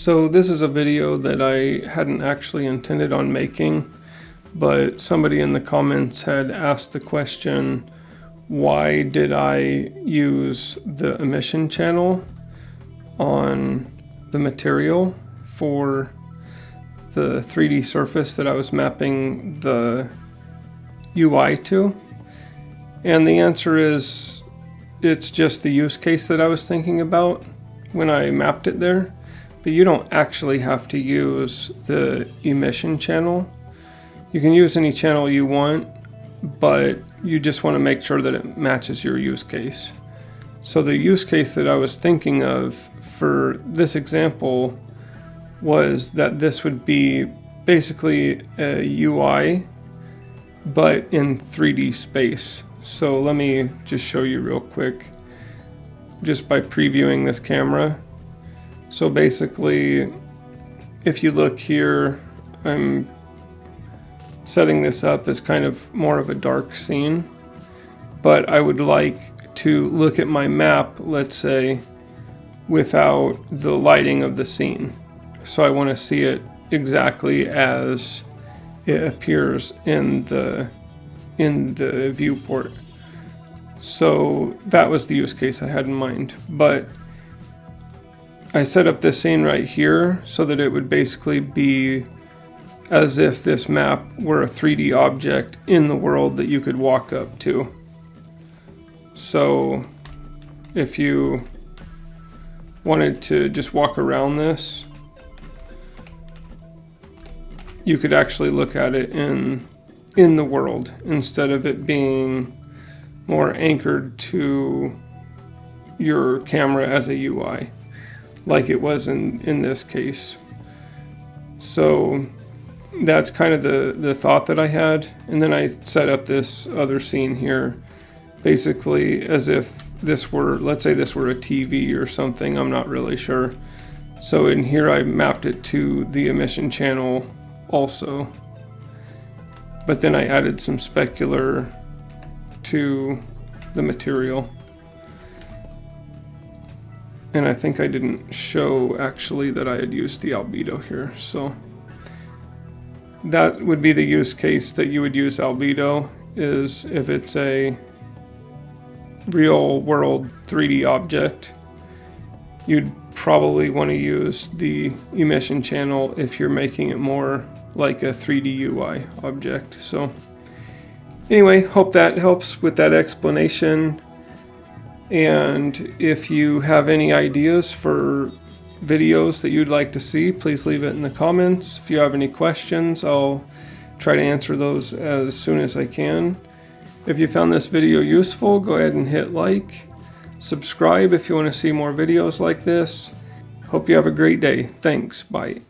So this is a video that I hadn't actually intended on making, but somebody in the comments had asked the question, why did I use the emission channel on the material for the 3D surface that I was mapping the UI to? And the answer is, it's just the use case that I was thinking about when I mapped it there. But you don't actually have to use the emission channel. You can use any channel you want, but you just want to make sure that it matches your use case. So the use case that I was thinking of for this example was that this would be basically a UI, but in 3D space. So let me just show you real quick, just by previewing this camera. So basically, if you look here, I'm setting this up as kind of more of a dark scene, but I would like to look at my map, let's say, without the lighting of the scene. So I want to see it exactly as it appears in the viewport. So that was the use case I had in mind, but I set up this scene right here so that it would basically be as if this map were a 3D object in the world that you could walk up to. So if you wanted to just walk around this, you could actually look at it in the world instead of it being more anchored to your camera as a UI, like it was in this case. So that's kind of the thought that I had. And then I set up this other scene here, basically as if this were, let's say this were a TV or something, I'm not really sure. So in here I mapped it to the emission channel also. But then I added some specular to the material. And I think I didn't show actually that I had used the albedo here. So that would be the use case that you would use albedo, is if it's a real world 3D object. You'd probably want to use the emission channel if you're making it more like a 3D UI object. So anyway, hope that helps with that explanation. And if you have any ideas for videos that you'd like to see, please leave it in the comments. If you have any questions, I'll try to answer those as soon as I can. If you found this video useful, go ahead and hit like. Subscribe if you want to see more videos like this. Hope you have a great day. Thanks. Bye.